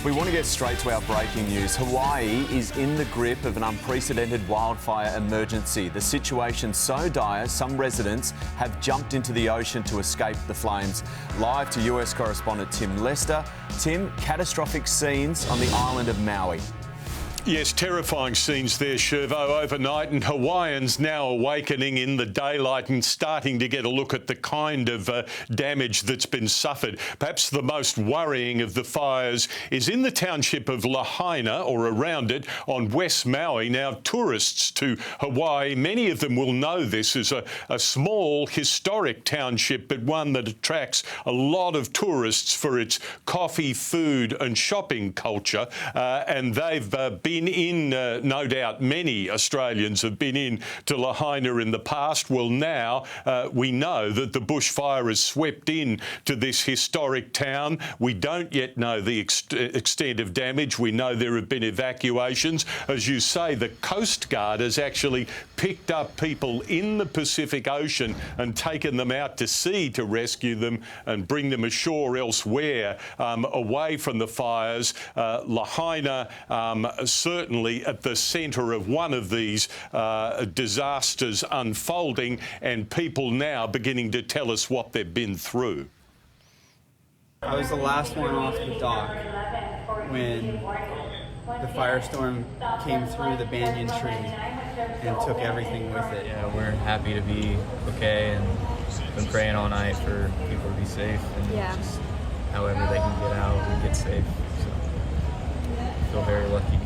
We want to get straight to our breaking news. Hawaii is in the grip of an unprecedented wildfire emergency. The situation's so dire, some residents have jumped into the ocean to escape the flames. Live to US correspondent Tim Lester. Tim, catastrophic scenes on the island of Maui. Yes, terrifying scenes there, Shervo, overnight, and Hawaiians now awakening in the daylight and starting to get a look at the kind of damage that's been suffered. Perhaps the most worrying of the fires is in the township of Lahaina, or around it, on West Maui. Now, tourists to Hawaii, many of them will know this as a small, historic township, but one that attracts a lot of tourists for its coffee, food and shopping culture, and they've been in, no doubt many Australians have been in to Lahaina in the past. Well, now we know that the bushfire has swept in to this historic town. We don't yet know the extent of damage. We know there have been evacuations. As you say, the Coast Guard has actually picked up people in the Pacific Ocean and taken them out to sea to rescue them and bring them ashore elsewhere, away from the fires. Lahaina certainly at the centre of one of these disasters unfolding, and people now beginning to tell us what they've been through. I was the last one off the dock when the firestorm came through the banyan tree and took everything with it. Yeah, we're happy to be okay and been praying all night for people to be safe and just however they can get out and get safe. So I feel very lucky.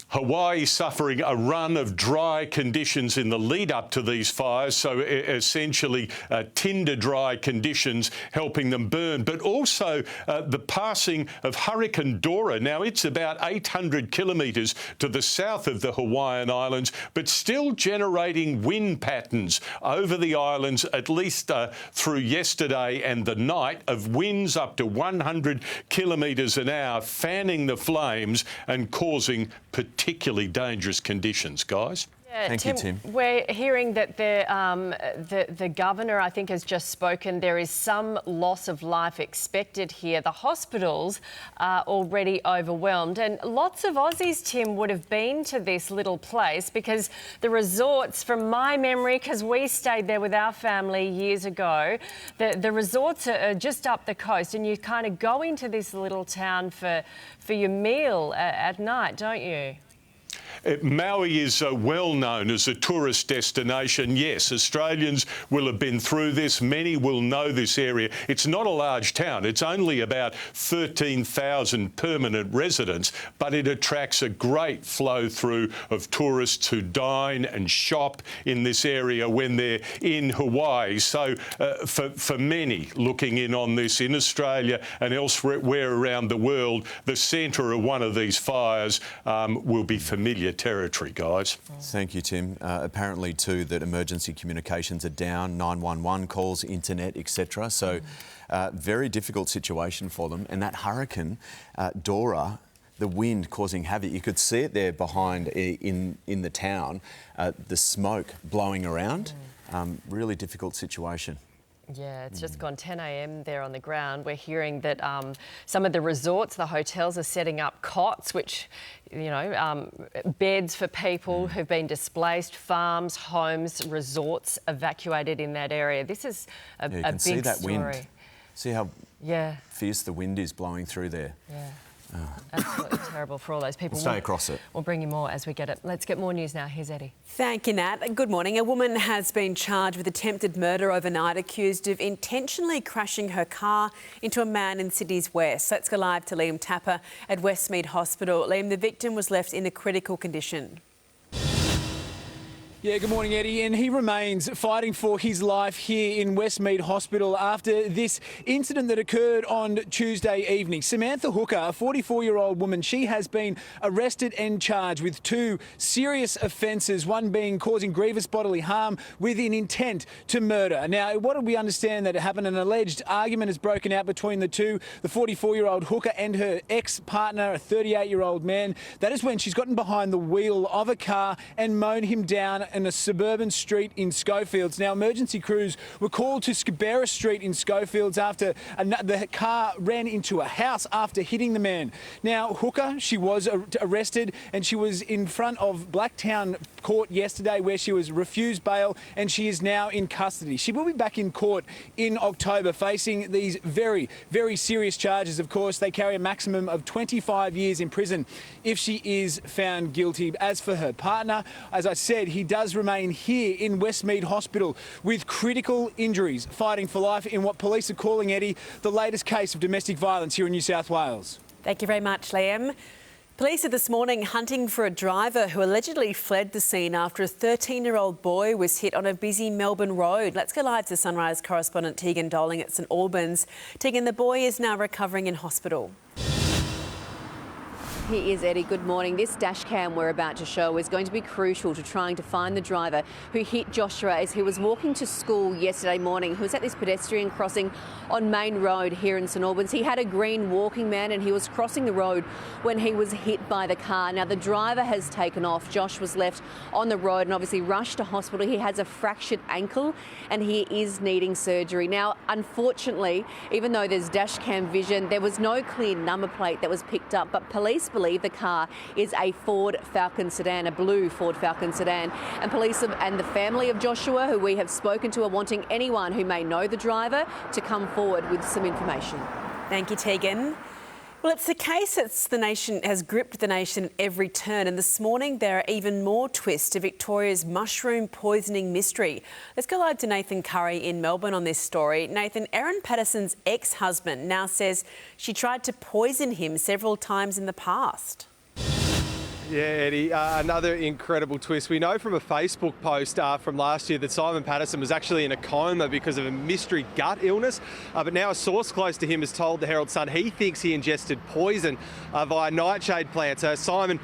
Hawaii suffering a run of dry conditions in the lead up to these fires, so essentially tinder dry conditions helping them burn, but also the passing of Hurricane Dora. Now, it's about 800 kilometres to the south of the Hawaiian Islands, but still generating wind patterns over the islands, at least through yesterday and the night, of winds up to 100 kilometres an hour, fanning the flames and causing particularly dangerous conditions, guys. Yeah, Thank you, Tim. We're hearing that the governor, I think, has just spoken. There is some loss of life expected here. The hospitals are already overwhelmed, and lots of Aussies, Tim, would have been to this little place because the resorts, from my memory, because we stayed there with our family years ago, the resorts are just up the coast, and you kind of go into this little town for your meal at night, don't you? Maui is well known as a tourist destination. Yes, Australians will have been through this. Many will know this area. It's not a large town. It's only about 13,000 permanent residents, but it attracts a great flow through of tourists who dine and shop in this area when they're in Hawaii. So for many looking in on this in Australia and elsewhere around the world, the centre of one of these fires will be familiar territory, guys. Thank you, Tim. Apparently, too, that emergency communications are down, 911 calls, internet, etc. So, very difficult situation for them. And that hurricane, Dora, the wind causing havoc, you could see it there behind in the town, the smoke blowing around. Really difficult situation. Yeah, it's just gone 10 a.m. there on the ground. We're hearing that some of the resorts, the hotels, are setting up cots, which, you know, beds for people who've been displaced, farms, homes, resorts evacuated in that area. This is a You can big see that story. wind. See how fierce the wind is blowing through there. Yeah. Absolutely terrible for all those people. We'll stay across it. We'll bring you more as we get it. Let's get more news now. Here's Eddie. Thank you, Nat. Good morning. A woman has been charged with attempted murder overnight, accused of intentionally crashing her car into a man in Sydney's west. Let's go live to Liam Tapper at Westmead Hospital. Liam, the victim was left in a critical condition. Yeah, good morning, Eddie. And he remains fighting for his life here in Westmead Hospital after this incident that occurred on Tuesday evening. Samantha Hooker, a 44-year-old woman, she has been arrested and charged with two serious offences, one being causing grievous bodily harm with an intent to murder. Now, what did we understand that happened? An alleged argument has broken out between the two, the 44-year-old Hooker and her ex-partner, a 38-year-old man. That is when she's gotten behind the wheel of a car and mown him down in a suburban street in Schofields. Now, emergency crews were called to Scabera Street in Schofields after the car ran into a house after hitting the man. Now, Hooker, she was arrested and she was in front of Blacktown Court yesterday where she was refused bail and she is now in custody. She will be back in court in October facing these very, very serious charges. Of course, they carry a maximum of 25 years in prison if she is found guilty. As for her partner, as I said, he does remain here in Westmead Hospital with critical injuries, fighting for life in what police are calling, Eddie, the latest case of domestic violence here in New South Wales. Thank you very much, Liam. Police are this morning hunting for a driver who allegedly fled the scene after a 13-year-old boy was hit on a busy Melbourne road. Let's go live to Sunrise correspondent Tegan Doling at St Albans. Tegan, the boy is now recovering in hospital. He is, Eddie. Good morning. This dash cam we're about to show is going to be crucial to trying to find the driver who hit Joshua as he was walking to school yesterday morning. He was at this pedestrian crossing on Main Road here in St Albans. He had a green walking man and he was crossing the road when he was hit by the car. Now, the driver has taken off. Josh was left on the road and obviously rushed to hospital. He has a fractured ankle and he is needing surgery. Now, unfortunately, even though there's dash cam vision, there was no clear number plate that was picked up, but police believe the car is a Ford Falcon sedan, a blue Ford Falcon sedan. And police and the family of Joshua, who we have spoken to, are wanting anyone who may know the driver to come forward with some information. Thank you, Tegan. Well, it's the case that has gripped the nation at every turn, and this morning there are even more twists to Victoria's mushroom poisoning mystery. Let's go live to Nathan Curry in Melbourne on this story. Nathan, Erin Patterson's ex-husband now says she tried to poison him several times in the past. Yeah, Eddie, another incredible twist. We know from a Facebook post from last year that Simon Patterson was actually in a coma because of a mystery gut illness, but now a source close to him has told the Herald Sun he thinks he ingested poison via nightshade plants. Simon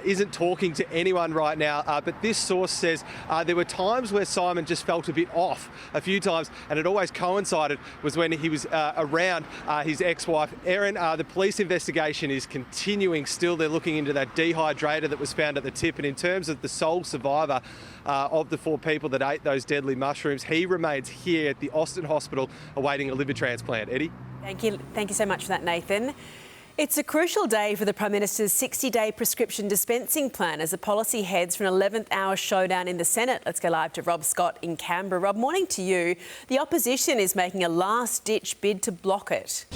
isn't talking to anyone right now, but this source says there were times where Simon just felt a bit off a few times, and it always coincided was when he was around his ex-wife, Erin. The police investigation is continuing still. They're looking into that dehydrated that was found at the tip, and in terms of the sole survivor of the 4 people that ate those deadly mushrooms, he remains here at the Austin Hospital awaiting a liver transplant. Eddie? Thank you so much for that, Nathan. It's a crucial day for the Prime Minister's 60-day prescription dispensing plan as the policy heads for an 11th hour showdown in the Senate. Let's go live to Rob Scott in Canberra. Rob, morning to you. The opposition is making a last-ditch bid to block it.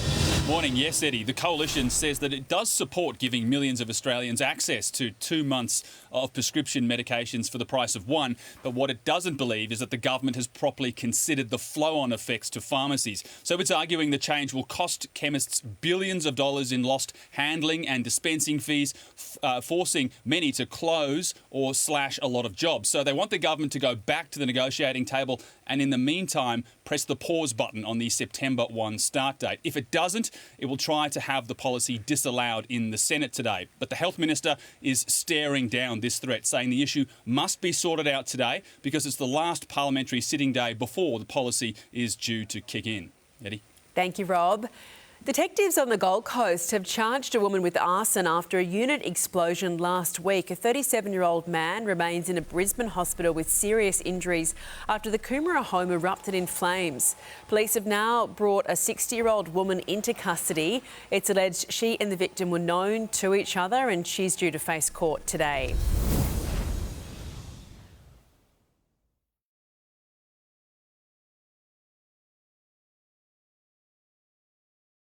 Morning. Yes, Eddie. The Coalition says that it does support giving millions of Australians access to 2 months of prescription medications for the price of one. But what it doesn't believe is that the government has properly considered the flow-on effects to pharmacies. So it's arguing the change will cost chemists billions of dollars in lost handling and dispensing fees, forcing many to close or slash a lot of jobs. So they want the government to go back to the negotiating table and in the meantime press the pause button on the September 1 start date. If it doesn't, it will try to have the policy disallowed in the Senate today. But the Health Minister is staring down this threat, saying the issue must be sorted out today because it's the last parliamentary sitting day before the policy is due to kick in. Eddie? Thank you, Rob. Detectives on the Gold Coast have charged a woman with arson after a unit explosion last week. A 37-year-old man remains in a Brisbane hospital with serious injuries after the Coomera home erupted in flames. Police have now brought a 60-year-old woman into custody. It's alleged she and the victim were known to each other and she's due to face court today.